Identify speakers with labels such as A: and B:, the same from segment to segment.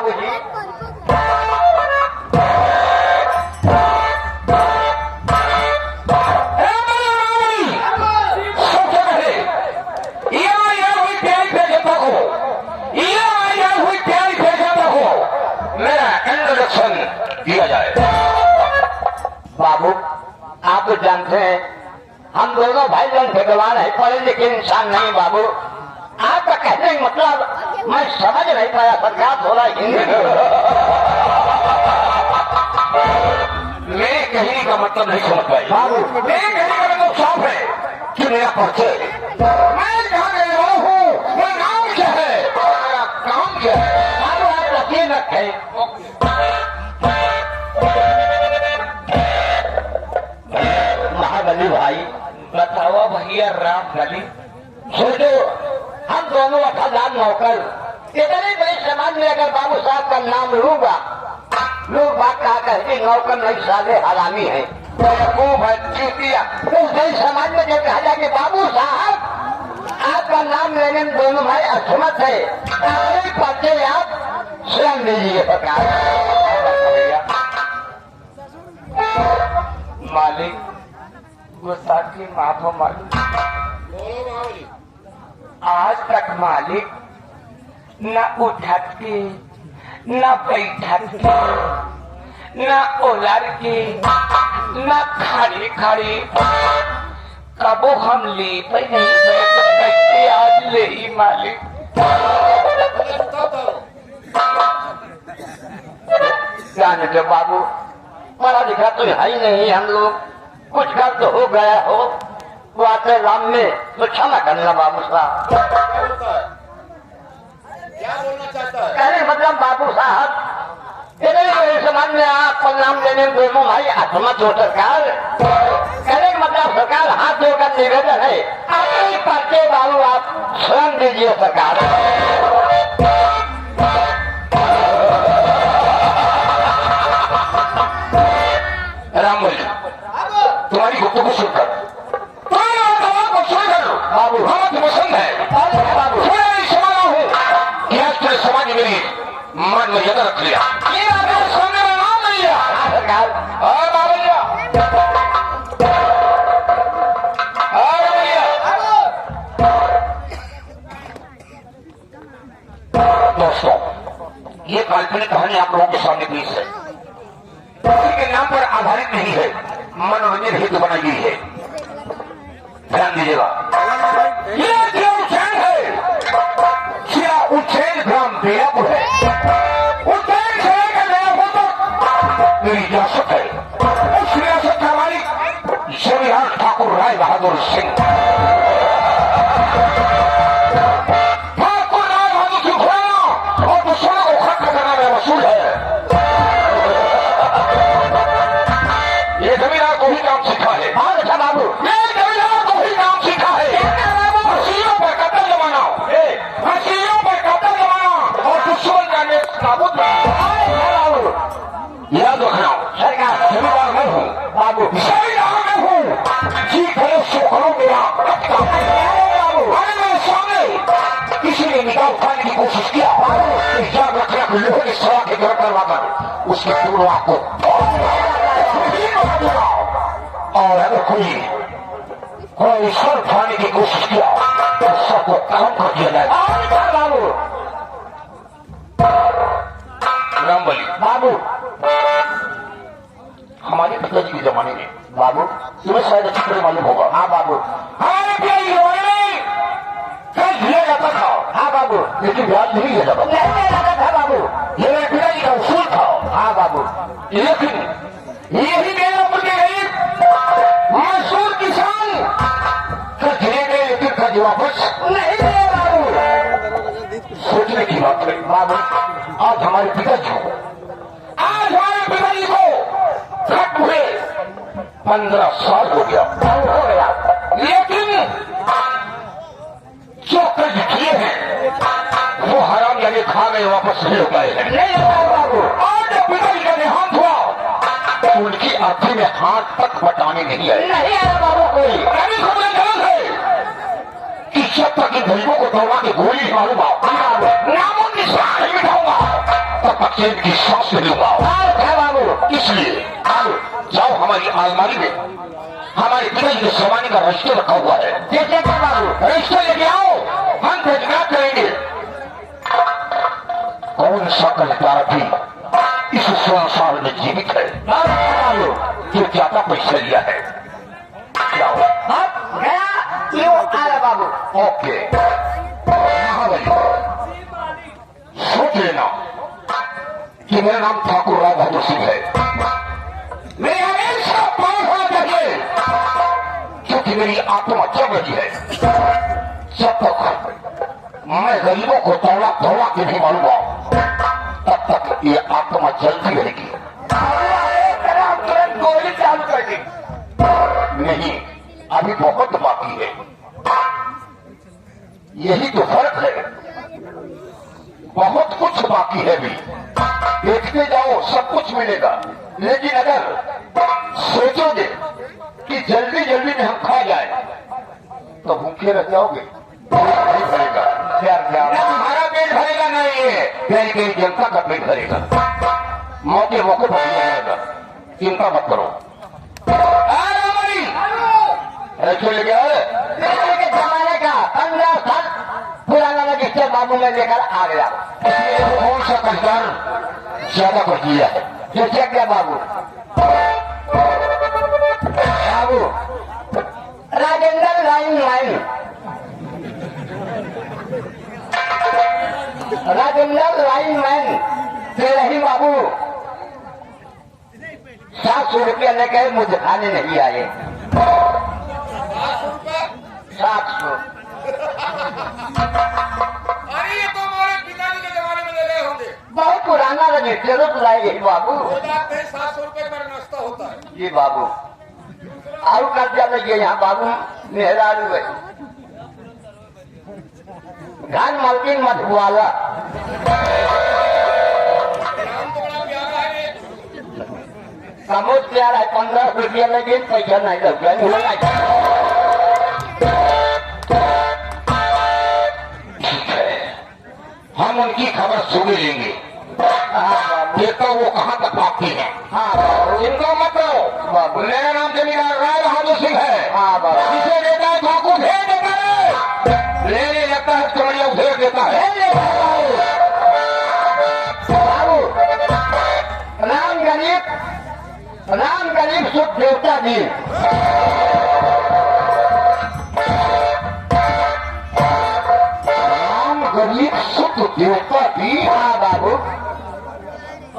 A: बाबूजी।
B: दिया जाए।
A: बाबू आप तो जानते हैं हम दोनों भाई बहन भगवान है, पढ़े लिखे इंसान नहीं। बाबू आपका कहने का मतलब मैं समझ नहीं पाया। सरकार थोड़ा हिंदी
B: मेरे कहने का मतलब नहीं समझ पाई।
A: बाबू
B: मेरे कहने का मतलब साफ है कि मेरा परिचय, मैं कहाँ गया हुआ हूँ, मेरा नाम क्या है, मेरा काम क्या है।
A: बाबू आप यकीन रखें, महाबली भाई
B: बताओ भैया राम गली।
A: सोचो हम दोनों वफादार नौकर इतने बड़े समाज में अगर बाबू साहब का नाम लूंगा, लोग बात कहा कहते नौकर नहीं साले हरामी है, बेवकूफ है, चूतिया। उस बड़े समाज में जब कहा जाए कि बाबू साहब आपका नाम लेने में दोनों भाई असमर्थ है, अपने पर्चे आप स्वयं लीजिए सरकार।
B: मालिक गुस्ताखी माफ हो मालिक। आज तक मालिक न उठत की, न बैठत की, न उलर की, न खड़ी खड़ी कबो हम ले पे नहीं बैठते, आज ले ही मालिक।
A: जाने दो बाबू, पढ़ा लिखा तो है ही नहीं हम लोग, कुछ कर तो हो गया हो वो आते राम में तो क्षमा करना बाबू साहब।
C: क्या बोलना चाहता है?
A: कहने का मतलब बाबू साहब इतने समाज में आपका नाम लेने में दोनों भाई असमर्थ हो सरकार। कहने का मतलब सरकार हाथ धोकर निवेदन है अपने पर्चे बाबू आप स्वयं दीजिए सरकार।
B: राम बोली तुम्हारी गुप्तगू सुनकर को सुनकर
A: बाबू
B: बहुत पसंद है।
A: बाबू
B: मैं समाना हूँ कि आज पूरे समाज में मेरी मान मर्यादा रख लिया, ये आपके सामने में नाम नहीं लिया
A: सरकार।
B: और बाबैया और बाबैया। दोस्तों ये काल्पनिक कहानी आप लोगों के सामने पेश है, किसी के नाम पर आधारित नहीं है, मनोरंजन हेतु बनाई गई है। ध्यान दीजिएगा, ये क्या उज्जैन है, क्या उज्जैन ग्राम बेलापुर है। उज्जैन शहर का नया हो तो मेरी रियासत है, उस रियासत का मालिक जमीरान ठाकुर राय बहादुर सिंह। ठाकुर राय बहादुर सिंह घोड़ाना और दुश्मनों को खत्म करना मेरा वसूल है। ये जमीरान को ही काम सीखा है।
A: और अच्छा बाबू
B: ये जमीरान को ही काम सीखा है। मसीहों पर कत्ल जमाना, मसीहों पर कत्ल जमाना और दुश्मन का नेक नाबूद
A: बाबू
B: याद रखना।
A: सरकार
B: जमींदार मैं हूँ
A: बाबू
B: जमींदार मैं हूँ, जी करो सो करो मेरा बाबू। अरे मेरे सामने किसी ने निकाह उठाने की कोशिश किया, याद रखना कि लोहे के सवा के घर करवाकर उसके पूर्व आपको और अगर कोई सर उठाने की कोशिश किया तो सबको काम कर दिया जाएगा।
A: बाबू
B: राम बली
A: बाबू
B: हमारे पिताजी के जमाने में
A: बाबू
B: तुम्हें शायद अच्छी तरह मालूम होगा,
A: हाँ बाबू
B: हमारे पिताजी के जमाने में कर्ज लिया जाता था,
A: हाँ बाबू
B: लेकिन ब्याज नहीं लिया जाता था।
A: नहीं लगा था बाबू।
B: ये मेरे पिताजी का उसूल था।
A: हाँ बाबू
B: लेकिन यही बेलापुर के गरीब मजदूर किसान कर्ज ले गए, लेकिन कर्ज वापस
A: नहीं दिए बाबू।
B: सोचने की बात है
A: बाबू
B: आज हमारे पिताजी को, आज हमारे पिताजी को खत्म हुए 15 साल हो गया,
A: हो गया।
B: लेकिन जो कर्ज किए हैं वो हराम यानी खा गए, वापस नहीं हो पाए हैं।
A: नहीं लगा बाबू।
B: आज जब पिताजी का देहांत हुआ तो उनकी आंखें में हाथ तक बटाने नहीं आए।
A: नहीं आया बाबू कोई।
B: यानी खबरें गलत है कि जब तक इन गरीबों को दौड़ा के गोली मारूंगा, नामों निशान नहीं मिटाऊंगा, तब तक चैन की सांस नहीं लूंगा।
A: है बाबू।
B: इसलिए आओ जाओ हमारी अलमारी में हमारे पिताजी के सामान्य का रजिस्टर रखा हुआ है।
A: जैसे क्या बाबू?
B: रजिस्टर लेके आओ, हम तहकीकात करेंगे कौन सा कलाकार भी इस संसार में जीवित है
A: बाबू
B: जो ज्यादा पैसा लिया है। जाओ।
A: अब गया यो आ रहा बाबू।
B: ओके महाबली सोच लेना कि मेरा नाम ठाकुर राय बहादुर सिंह है। मेरे हमेशा पास होना चाहिए क्योंकि मेरी आत्मा जग रही है। जब तक मैं गरीबों को दौड़ा दौड़ा के नहीं मारूंगा तब तक ये आत्मा जलती रहेगी।
A: तुरंत गोली चालू कर दी।
B: नहीं, अभी बहुत बाकी है। यही तो फर्क है, बहुत कुछ बाकी है भी। देखते जाओ सब कुछ मिलेगा, लेकिन अगर सोचोगे कि जल्दी जल्दी में हम खा जाए तो भूखे रह जाओगे। नहीं भरेगा, तुम्हारा पेट भरेगा नहीं है, कहीं कहीं जनता का पेट भरेगा। मौके मौके पर मिलेगा, चिंता मत करो। ऐसे ले गया है
A: के जमाने का 15 साल पुराना रजिस्टर बाबू में लेकर आ गया।
B: इसलिए कौन सा कल्याण ज्यादा कर दिया है।
A: जैसे क्या बाबू? Babu Rajendra line line Rajendra line man से रही बाबू 700 रुपया लेकर मुझे खाने नहीं आए। 700।
C: अरे ये तो हमारे पिताजी के जमाने में ले गए होंगे।
A: बहुत पुराना रजिस्टर तो लाए गई बाबू।
C: 700 रुपए का नाश्ता होता है।
A: जी बाबू और कर्जा लगे यहाँ बाबू मेहरारू है घान मालकिन मधुवाला।
C: नाम तो बड़ा प्यारा है।
A: समोस प्यार है 15 रुपया लगे पैसा नहीं लग
B: हम उनकी खबर सुन लेंगे, देखो वो कहाँ तक भागती है।
A: हाँ
B: इनको मत करो, मेरा नाम जमींदार राय बहादुर सिंह है।
A: हाँ बाबू
B: जिसे देता है ठाकुर भेज देता है, लेने लगता है चमड़िया उधेड़ देता है।
A: बाबू राम गरीब सुख देवता जी
B: गरीब शुद्ध देवता भी।
A: हाँ बाबू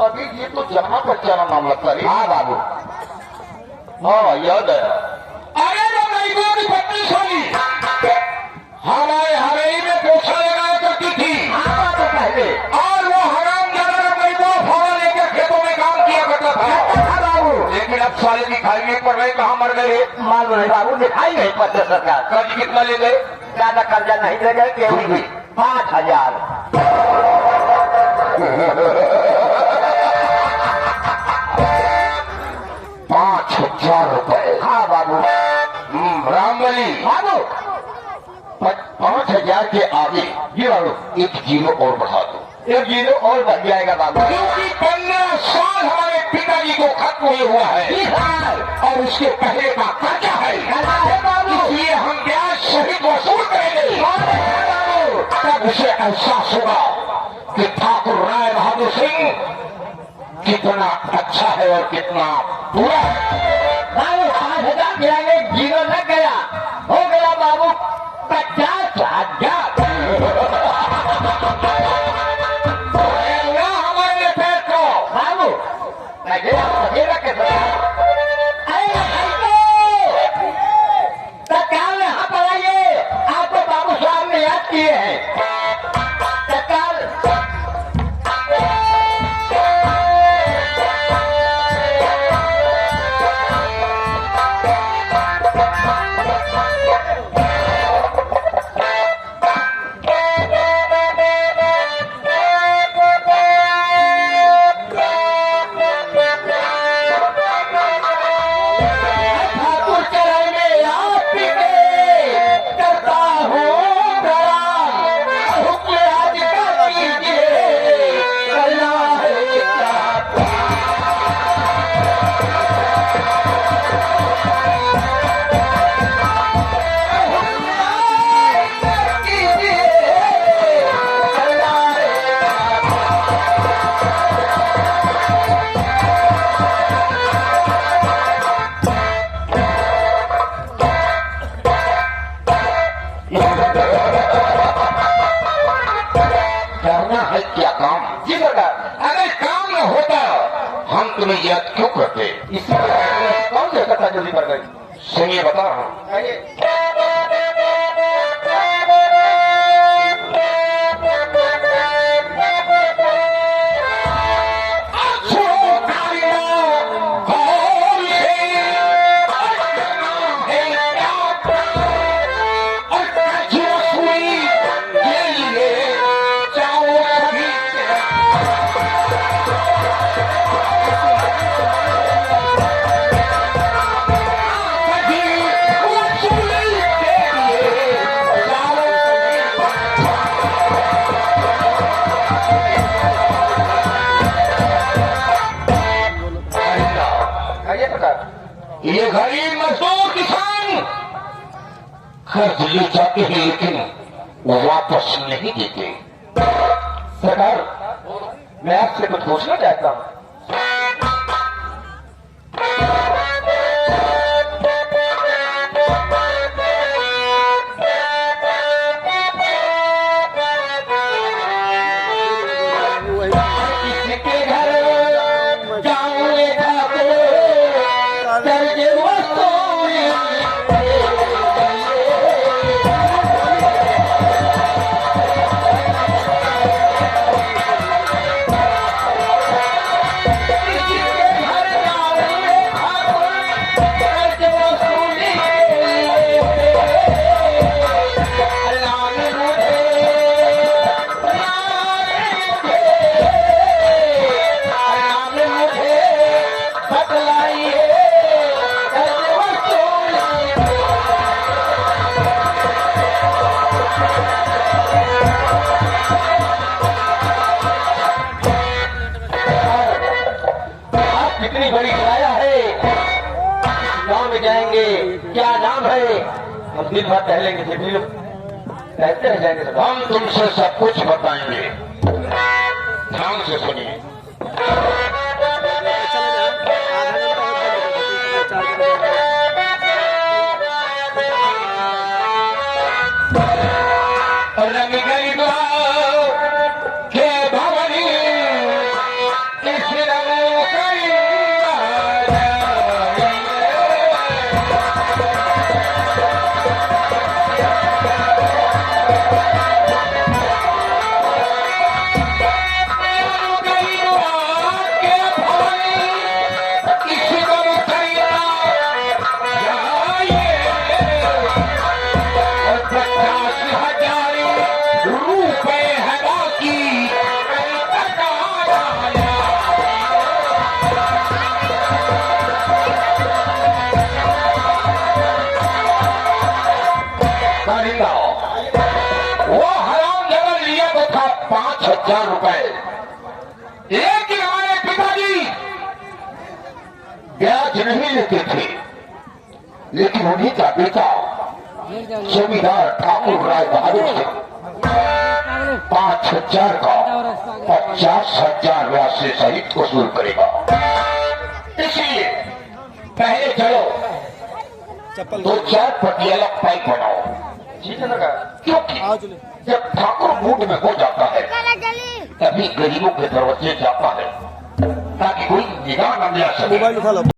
B: अभी ये तो जमा बच्चा नाम लगता है।
A: हाँ बाबू
B: हाँ याद है। अरे वो गरीबों की पत्नी सोनी हमारे हवेली में पोछा लगाया करती थी।
A: हाँ बाबू पहले
B: और वो हराम जगह गरीबों फावड़ा लेकर खेतों में काम किया करता था।
A: हाँ बाबू
B: लेकिन अब साले दिखाई पड़ रहे कहाँ मर गए।
A: मालूम है बाबू दिखाई नहीं पत्र सरकार
B: कर्ज कितना ले गए?
A: ज्यादा कर्जा नहीं दे गए केवल 5,000।
B: 5,000 रुपए।
A: हाँ बाबू
B: रामबली
A: बाबू
B: 5,000 के आगे
A: जी बाबू
B: 1 जीरो और बढ़ा दो।
A: 1 जीरो और बढ़ जाएगा बाबू।
B: क्योंकि 15 साल हमारे पिताजी को खत्म हुए हुआ है
A: 20 साल
B: और उसके पहले का कर्जा है।
A: करना है बाबू।
B: इसलिए हम ब्याज सहित वसूल करेंगे।
A: बाबू
B: तब उसे एहसास होगा कि ठाकुर राय बहादुर सिंह कितना अच्छा है और कितना बुरा।
A: 5,000 गिराएंगे जीरो न गया हो गया बाबू 50,000।
B: हमारे पेट को
A: बाबू लगेगा कैसे? अरे तत्काल यहाँ पर आइए, आपको बाबू साहब ने याद किए हैं। तत्काल
B: तुम्हें याद क्यों करते?
A: इसी कौन सी कथा जल्दी पड़ गई?
B: सुनिए, बता रहा हूं।
A: आइए। आइए प्रकार।
B: ये गरीब मजदूर किसान कर्ज ले जाते हैं, लेकिन वो वापस नहीं देते।
A: सरकार, मैं आपसे कुछ पूछना चाहता हूँ। किसके घर जाऊँ जाके कर्ज वसूली। कितनी बड़ी छाया है, गांव में जाएंगे, क्या नाम है? हम दिन भर टहलेंगे, जितनी लोग टहलते रह जाएंगे। सब
B: हम तुमसे सब कुछ बताएंगे, ध्यान से सुनिए। रंग गई के भवनी इस रंग कई वो हराम जगह लिया तो था 5,000 रुपए, लेकिन हमारे पिताजी ब्याज नहीं लेते थे। लेकिन उन्हीं का बेटा जमींदार ठाकुर राय बहादुर से 5,000 का 50,000 ब्याज से सहित वसूल करेगा। इसलिए पहले चलो 2-4 पटियाला पाइप बनाओ,
A: ठीक है लगा।
B: क्योंकि जब ठाकुर मूड में हो जाता है तभी गरीबों के दरवाजे जाता है, ताकि कोई निगाह न मिला सके।